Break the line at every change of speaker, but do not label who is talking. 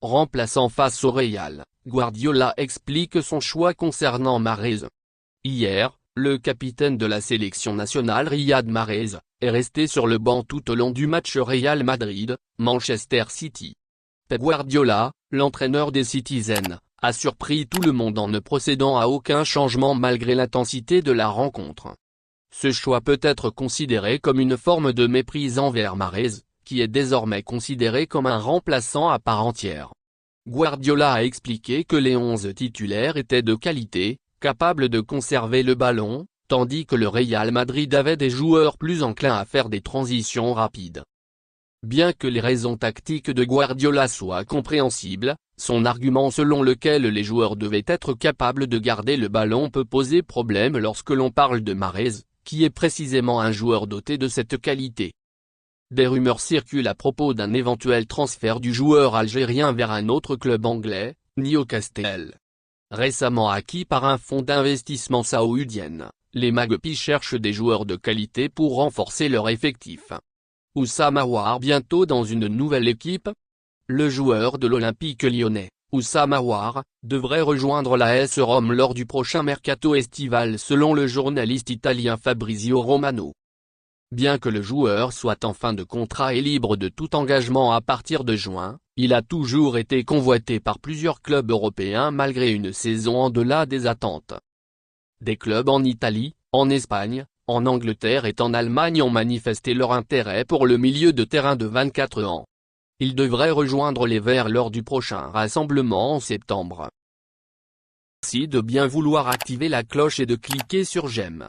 remplaçant face au Real, Guardiola explique son choix concernant Mahrez. Hier, le capitaine de la sélection nationale Riyad Mahrez est resté sur le banc tout au long du match Real Madrid-Manchester City. Pep Guardiola, l'entraîneur des Citizens, a surpris tout le monde en ne procédant à aucun changement malgré l'intensité de la rencontre. Ce choix peut être considéré comme une forme de mépris envers Mahrez, qui est désormais considéré comme un remplaçant à part entière. Guardiola a expliqué que les 11 titulaires étaient de qualité, capables de conserver le ballon, tandis que le Real Madrid avait des joueurs plus enclins à faire des transitions rapides. Bien que les raisons tactiques de Guardiola soient compréhensibles, son argument selon lequel les joueurs devaient être capables de garder le ballon peut poser problème lorsque l'on parle de Mahrez, qui est précisément un joueur doté de cette qualité. Des rumeurs circulent à propos d'un éventuel transfert du joueur algérien vers un autre club anglais, Newcastle. Récemment acquis par un fonds d'investissement saoudien, les Magpies cherchent des joueurs de qualité pour renforcer leur effectif. Oussama Aouar bientôt dans une nouvelle équipe? Le joueur de l'Olympique lyonnais, Oussama Aouar, devrait rejoindre l'AS Rome lors du prochain mercato estival selon le journaliste italien Fabrizio Romano. Bien que le joueur soit en fin de contrat et libre de tout engagement à partir de juin, il a toujours été convoité par plusieurs clubs européens malgré une saison en delà des attentes. Des clubs en Italie, en Espagne, en Angleterre et en Allemagne ont manifesté leur intérêt pour le milieu de terrain de 24 ans. Il devrait rejoindre les Verts lors du prochain rassemblement en septembre. Merci de bien vouloir activer la cloche et de cliquer sur j'aime.